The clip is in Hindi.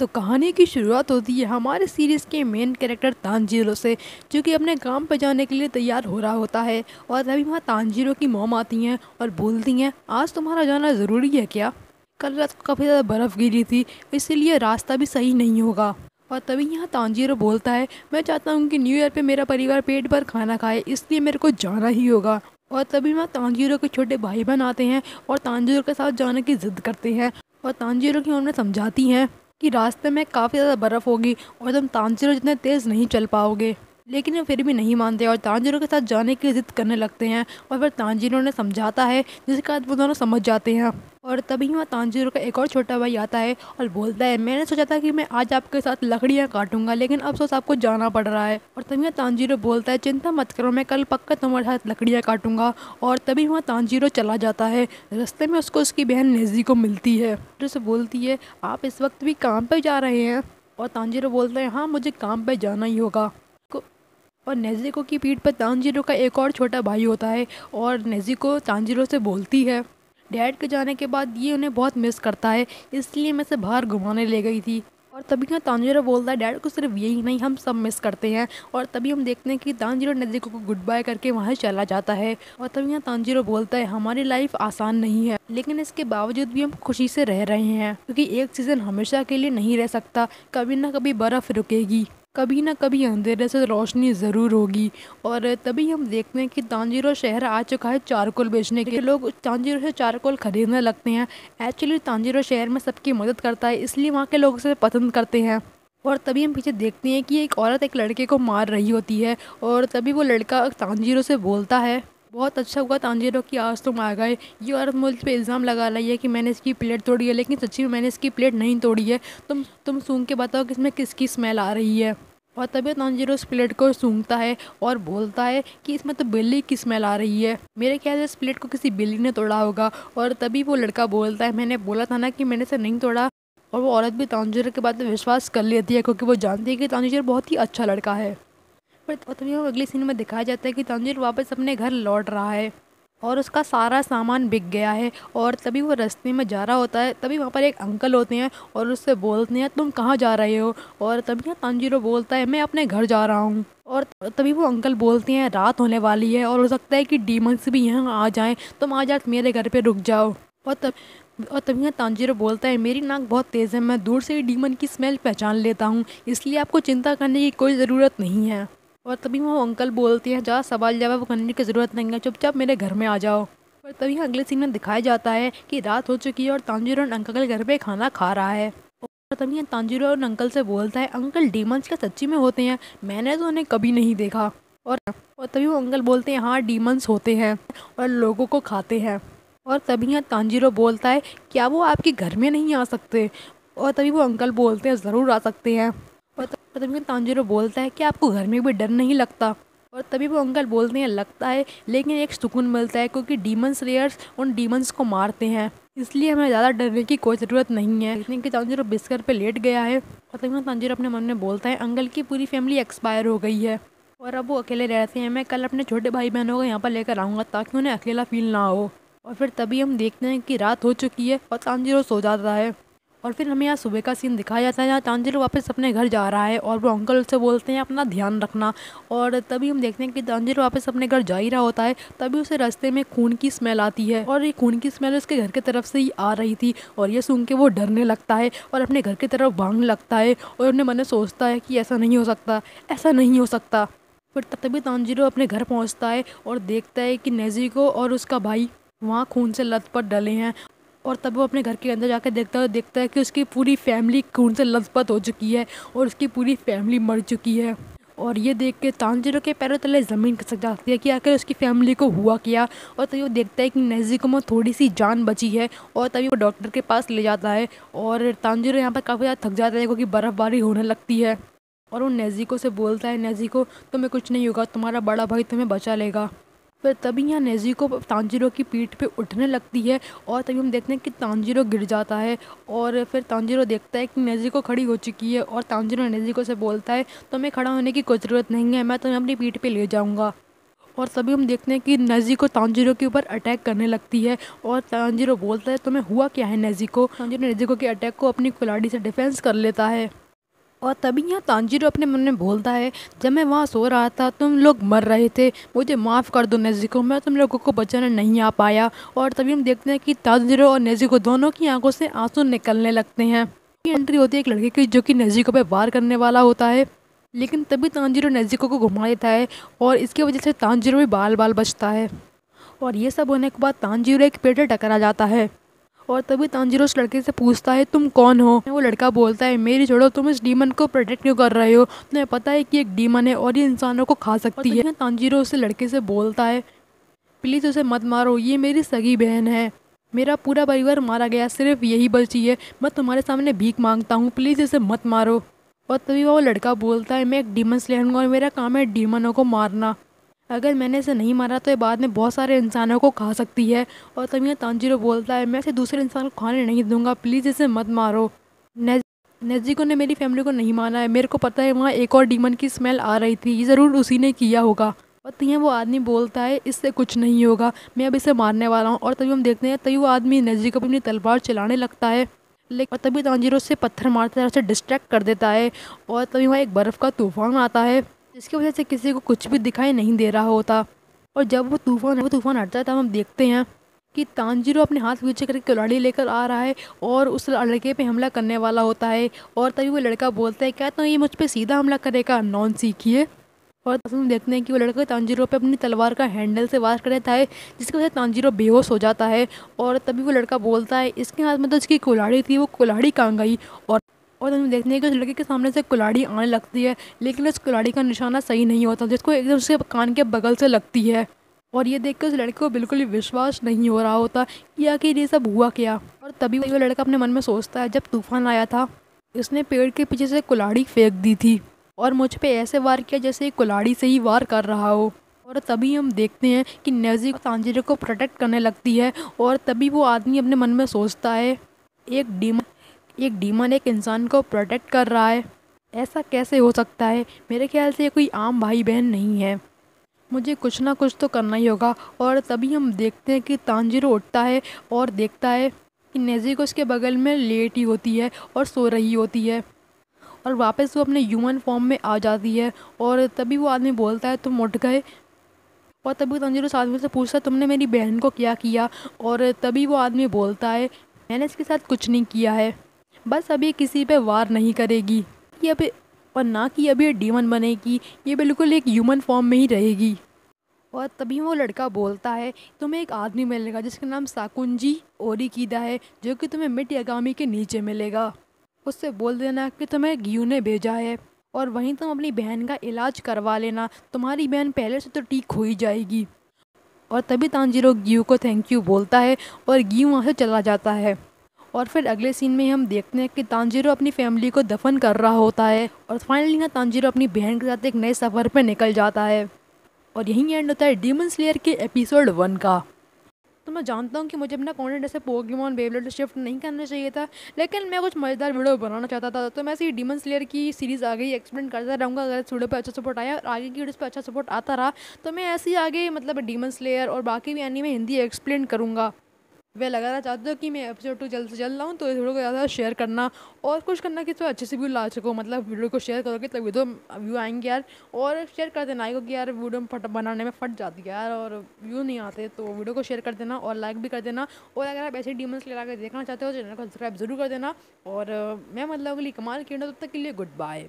तो कहानी की शुरुआत होती है हमारे सीरीज़ के मेन कैरेक्टर तानजीरो से, जो कि अपने काम पर जाने के लिए तैयार हो रहा होता है। और तभी वहाँ तानजीरो की मॉम आती हैं और बोलती हैं, आज तुम्हारा जाना ज़रूरी है क्या? कल रात को काफ़ी ज़्यादा बर्फ़ गिरी थी, इसीलिए रास्ता भी सही नहीं होगा। और तभी यहाँ तानजीरो बोलता है, मैं चाहता हूँ कि न्यू ईयर पे मेरा परिवार पेट भर खाना खाए, इसलिए मेरे को जाना ही होगा। और तभी वहाँ तानजीरो के छोटे भाई बहन आते हैं और तानजीरो के साथ जाने की ज़िद करते हैं। और तानजीरो की उन्हें समझाती हैं कि रास्ते में काफ़ी ज़्यादा बर्फ़ होगी और तुम तानजीरो जितने तेज़ नहीं चल पाओगे। लेकिन वो फिर भी नहीं मानते और तानजीरो के साथ जाने की ज़िद करने लगते हैं। और फिर तानजीरो ने समझाता है, जिसके बाद वो दोनों समझ जाते हैं। और तभी वहाँ तानजीरो का एक और छोटा भाई आता है और बोलता है, मैंने सोचा था कि मैं आज आपके साथ लकड़ियाँ काटूंगा, लेकिन अफसोस आपको जाना पड़ रहा है। और तभी वहाँ तानजीरो बोलता है, चिंता मत करो, मैं कल पक्का तुम्हारे साथ लकड़ियाँ काटूंगा। और तभी वहाँ तानजीरो चला जाता है। रास्ते में उसको उसकी बहन नेजी को मिलती है, जो उसे बोलती है, आप इस वक्त भी काम पर जा रहे हैं? और तानजीरो बोलता है, हाँ मुझे काम पर जाना ही होगा। और नेज़िको की पीठ पर तानजीरो का एक और छोटा भाई होता है और नेज़िको तानजीरो से बोलती है, डैड के जाने के बाद ये उन्हें बहुत मिस करता है, इसलिए मैं इसे बाहर घुमाने ले गई थी। और तभी यहाँ तानजीरो बोलता है, डैड को सिर्फ यही नहीं, हम सब मिस करते हैं। और तभी हम देखते हैं कि तानजीरो नेज़िको को गुड बाय करके वहाँ चला जाता है। और तभी यहाँ तानजीरो बोलता है, हमारी लाइफ आसान नहीं है, लेकिन इसके बावजूद भी हम खुशी से रह रहे हैं, क्योंकि एक सीज़न हमेशा के लिए नहीं रह सकता। कभी ना कभी बर्फ़ रुकेगी, कभी ना कभी अंधेरे से रोशनी ज़रूर होगी। और तभी हम देखते हैं कि तानजीरो शहर आ चुका है चारकोल बेचने के लिए। लोग तानजीरो से चारकोल खरीदने लगते हैं। एक्चुअली तानजीरो शहर में सबकी मदद करता है, इसलिए वहाँ के लोग उसे पसंद करते हैं। और तभी हम पीछे देखते हैं कि एक औरत एक लड़के को मार रही होती है। और तभी वो लड़का तानजीरो से बोलता है, बहुत अच्छा हुआ तानजीरो कि आज तुम आ गए। ये औरत मुझ पे इल्ज़ाम लगा रही है कि मैंने इसकी प्लेट तोड़ी है, लेकिन सच्ची में मैंने इसकी प्लेट नहीं तोड़ी है। तुम सूंघ के बताओ कि इसमें किसकी स्मेल आ रही है। और तभी तानजीरो उस प्लेट को सूंघता है और बोलता है कि इसमें तो बिल्ली की स्मेल आ रही है, मेरे ख्याल से इस प्लेट को किसी बिल्ली ने तोड़ा होगा। और तभी वो लड़का बोलता है, मैंने बोला था ना कि मैंने इसे नहीं तोड़ा। और वो औरत भी तानजीरो के बात में विश्वास कर लेती है, क्योंकि वो जानती है कि तानजीरो बहुत ही अच्छा लड़का है। पर तभी हम अगली सीन में दिखाया जाता है कि तानजीरो वापस अपने घर लौट रहा है और उसका सारा सामान बिक गया है। और तभी वो रास्ते में जा रहा होता है, तभी वहाँ पर एक अंकल होते हैं और उससे बोलते हैं, तुम कहाँ जा रहे हो? और तभी यहाँ तानजीरो बोलता है, मैं अपने घर जा रहा हूँ। और तभी वो अंकल बोलते हैं, रात होने वाली है और हो सकता है कि डीमंस भी यहाँ आ जाएं, तुम आज रात मेरे घर पे रुक जाओ। और तभी यहाँ तानजीरो बोलता है, मेरी नाक बहुत तेज़ है, मैं दूर से ही डीमन की स्मेल पहचान लेता हूँ, इसलिए आपको चिंता करने की कोई ज़रूरत नहीं है। और तभी वो अंकल बोलते हैं, ज़्यादा सवाल जवाब करने की ज़रूरत नहीं है, चुपचाप मेरे घर में आ जाओ। और तभी अगले सीन में दिखाया जाता है कि रात हो चुकी है और तानजीरो अंकल के घर पे खाना खा रहा है। और तभी तानजीरो और अंकल से बोलता है, अंकल डीमंस क्या सच्ची में होते हैं? मैंने तो उन्हें कभी नहीं देखा। और तभी वो अंकल बोलते हैं, हाँ डीमंस होते हैं और लोगों को खाते हैं। और तभी यहाँ तानजीरो बोलता है, क्या वो आपके घर में नहीं आ सकते? और तभी वो अंकल बोलते हैं, ज़रूर आ सकते हैं। और तभी तानजीरो बोलता है, कि आपको घर में भी डर नहीं लगता? और तभी वो अंकल बोलते हैं, लगता है, लेकिन एक सुकून मिलता है, क्योंकि डीमन स्लेयर्स उन डीमंस को मारते हैं, इसलिए हमें ज़्यादा डरने की कोई ज़रूरत नहीं है। लेकिन कि तानजीरो बिस्तर पे लेट गया है। और तभी तानजीरो अपने मन में बोलता है, अंकल की पूरी फैमिली एक्सपायर हो गई है और अब वो अकेले रहते हैं, मैं कल अपने छोटे भाई बहनों को यहाँ पर लेकर आऊँगा ताकि उन्हें अकेला फील ना हो। और फिर तभी हम देखते हैं कि रात हो चुकी है और तानजीरो सो जाता है। और फिर हमें यहाँ सुबह का सीन दिखाया जाता है, जहाँ तानजीरो वापस अपने घर जा रहा है और वो अंकल उससे बोलते हैं, अपना ध्यान रखना। और तभी हम देखते हैं कि तानजीरो वापस अपने घर जा ही रहा होता है, तभी उसे रास्ते में खून की स्मेल आती है और ये खून की स्मेल उसके घर की तरफ से ही आ रही थी। और ये सुन के वो डरने लगता है और अपने घर की तरफ भागने लगता है और अपने मन में सोचता है कि ऐसा नहीं हो सकता, ऐसा नहीं हो सकता। फिर तभी तानजीरो अपने घर पहुँचता है और देखता है कि नेज़िको और उसका भाई वहाँ खून से लथपथ डले हैं। और तब वो अपने घर के अंदर जाकर देखता है कि उसकी पूरी फैमिली खून से लथपथ हो चुकी है और उसकी पूरी फैमिली मर चुकी है। और ये देख के तानजीरो के पैरों तले ज़मीन खिसक जाती है कि आखिर उसकी फैमिली को हुआ क्या। और तभी वो देखता है कि नेज़िको में थोड़ी सी जान बची है और तभी वो डॉक्टर के पास ले जाता है। और तानजीरो यहाँ पर काफ़ी ज़्यादा थक जाता है, क्योंकि बर्फ़बारी होने लगती है। और वो नेज़िको से बोलता है, नेज़िको तुम्हें कुछ नहीं होगा, तुम्हारा बड़ा भाई तुम्हें बचा लेगा। फिर तभी यहाँ नेज़िको तानजीरो की पीठ पे उठने लगती है और तभी हम देखते हैं कि तानजीरो गिर जाता है। और फिर तानजीरो देखता है कि नेज़िको खड़ी हो चुकी है और तानजीरो नेज़िको से बोलता है, तुम्हें खड़ा होने की कोई ज़रूरत नहीं है, मैं तुम्हें अपनी पीठ पे ले जाऊँगा। और तभी हम देखते हैं कि नेज़िको तांजीरो के ऊपर अटैक करने लगती है और तांजीरो बोलता है तुम्हें हुआ क्या है नेज़िको। तांजीरो नेज़िको के अटैक को अपनी कुल्हाड़ी से डिफेंस कर लेता है। और तभी यहाँ तांजीरो अपने मन में बोलता है जब मैं वहाँ सो रहा था तुम लोग मर रहे थे, मुझे माफ़ कर दो नेज़िको, मैं तुम लोगों को बचाने नहीं आ पाया। और तभी हम देखते हैं कि तांजीरो और नेज़िको दोनों की आंखों से आंसू निकलने लगते हैं। एंट्री होती है एक लड़के की जो कि नेज़िको पे वार करने वाला होता है, लेकिन तभी तांजीरो नेज़िको को घुमा देता है और इसकी वजह से तांजीरो भी बाल बाल बचता है। और ये सब होने के बाद तांजीरो एक पेड़ से टकरा जाता है और तभी तांजीरो उस लड़के से पूछता है तुम कौन हो। वो लड़का बोलता है मेरी छोड़ो, तुम इस डीमन को प्रोटेक्ट क्यों कर रहे हो, तुम्हें पता है कि एक डीमन है और ये इंसानों को खा सकती है। तांजीरो उस लड़के से बोलता है प्लीज़ उसे मत मारो, ये मेरी सगी बहन है, मेरा पूरा परिवार मारा गया, सिर्फ यही बची है, मैं तुम्हारे सामने भीख मांगता हूँ, प्लीज़ इसे मत मारो। और तभी वो लड़का बोलता है मैं एक डीमन स्लेयर हूँ और मेरा काम है डीमनों को मारना, अगर मैंने इसे नहीं मारा तो ये बाद में बहुत सारे इंसानों को खा सकती है। और तभी यहाँ तांजीरो बोलता है मैं इसे दूसरे इंसान को खाने नहीं दूंगा, प्लीज़ इसे मत मारो। नेज़िको ने मेरी फैमिली को नहीं माना है, मेरे को पता है वहाँ एक और डीमन की स्मेल आ रही थी, ये ज़रूर उसी ने किया होगा। और तभी वो आदमी बोलता है इससे कुछ नहीं होगा, मैं अब इसे मारने वाला हूँ। और तभी हम देखते हैं तभी वो आदमी नेज़िको पर अपनी तलवार चलाने लगता है, लेकिन तभी तांजीरो उससे पत्थर मारते हैं, उसे डिस्ट्रैक्ट कर देता है। और तभी वहाँ एक बर्फ़ का तूफान आता है जिसकी वजह से किसी को कुछ भी दिखाई नहीं दे रहा होता। और जब वो तूफान हटता है तब हम देखते हैं कि तांजीरो अपने हाथ पीछे करके कुल्हाड़ी लेकर आ रहा है और उस लड़के पे हमला करने वाला होता है। और तभी वो लड़का बोलता है क्या तो ये मुझ पे सीधा हमला करेगा, नॉन सीखिए। और तब हम देखते हैं कि वो लड़का तांजीरो पे अपनी तलवार का हैंडल से वार कर देता है जिसकी वजह से तांजीरो बेहोश हो जाता है। और तभी वो लड़का बोलता है इसके हाथ में तो इसकी कुल्हाड़ी थी, वो कुल्हाड़ी कहाँ गई। और हम देखते हैं कि उस लड़के के सामने से कुल्हाड़ी आने लगती है, लेकिन उस कुल्हाड़ी का निशाना सही नहीं होता, जिसको एकदम उसके कान के बगल से लगती है। और ये देख कर उस लड़के को बिल्कुल भी विश्वास नहीं हो रहा होता कि आखिर ये सब हुआ क्या। और तभी वो लड़का अपने मन में सोचता है जब तूफान आया था इसने पेड़ के पीछे से कुल्हाड़ी फेंक दी थी और मुझ पे ऐसे वार किया जैसे कुल्हाड़ी से ही वार कर रहा हो। और तभी हम देखते हैं कि नेज़िको तांजीरो को प्रोटेक्ट करने लगती है। और तभी वो आदमी अपने मन में सोचता है एक डीमन एक इंसान को प्रोटेक्ट कर रहा है, ऐसा कैसे हो सकता है, मेरे ख्याल से ये कोई आम भाई बहन नहीं है, मुझे कुछ ना कुछ तो करना ही होगा। और तभी हम देखते हैं कि तांजीरो उठता है और देखता है कि नेज़िको उसके बगल में लेटी होती है और सो रही होती है और वापस वो अपने ह्यूमन फॉर्म में आ जाती है। और तभी वो आदमी बोलता है तुम उठ गए। और तभी तांजीरो उस आदमी से पूछता है तुमने मेरी बहन को क्या किया। और तभी वो आदमी बोलता है मैंने इसके साथ कुछ नहीं किया है, बस अभी किसी पे वार नहीं करेगी कि अभी, और ना कि अभी ये डीमन बनेगी, ये बिल्कुल एक ह्यूमन फॉर्म में ही रहेगी। और तभी वो लड़का बोलता है तुम्हें एक आदमी मिलेगा जिसका नाम साकुंजी ओरिकीदा है जो कि तुम्हें मिट यागामी के नीचे मिलेगा, उससे बोल देना कि तुम्हें ग्यू ने भेजा है और वहीं तुम अपनी बहन का इलाज करवा लेना, तुम्हारी बहन पहले से तो ठीक हो ही जाएगी। और तभी तांजीरो ग्यू को थैंक यू बोलता है और ग्यू वहाँ से चला जाता है। और फिर अगले सीन में हम देखते हैं कि तांजीरो अपनी फैमिली को दफन कर रहा होता है और फाइनली ना तांजीरो अपनी बहन के साथ एक नए सफ़र पर निकल जाता है। और यहीं एंड होता है डीमन स्लेयर के एपिसोड 1 का। तो मैं जानता हूँ कि मुझे अपना कंटेंट ऐसे पोकेमॉन बेबलेट शिफ्ट नहीं करना चाहिए था, लेकिन मैं कुछ मज़ेदार वीडियो बनाना चाहता था, तो मैं ऐसे ही डीमन स्लेयर की सीरीज़ आगे ही एक्सप्लेन करता रहूँगा। अगर इस वीडियो पे अच्छा सपोर्ट आया और आगे की वीडियोस पे अच्छा सपोर्ट आता रहा तो मैं ऐसे ही आगे मतलब डीमन स्लेयर और बाकी भी एनीमे हिंदी एक्सप्लेन करूँगा। वे लगाना चाहते हो कि मैं एपिसोड 2 जल्द से जल्द लाऊँ, तो इस वीडियो को ज़्यादा शेयर करना और कुछ करना कि तो अच्छे से व्यू ला सको, मतलब वीडियो को शेयर करोगे तभी तो व्यू आएंगे यार। और शेयर कर देना क्योंकि यार वीडियो फट बनाने में फट जाती है यार और व्यू नहीं आते, तो वीडियो को शेयर कर देना और लाइक भी कर देना। और अगर आप ऐसे डीमंस लगा कर देखना चाहते हो चैनल को सब्सक्राइब जरूर कर देना। और मैं मतलब अगली कमाल की तब तक के लिए गुड बाय।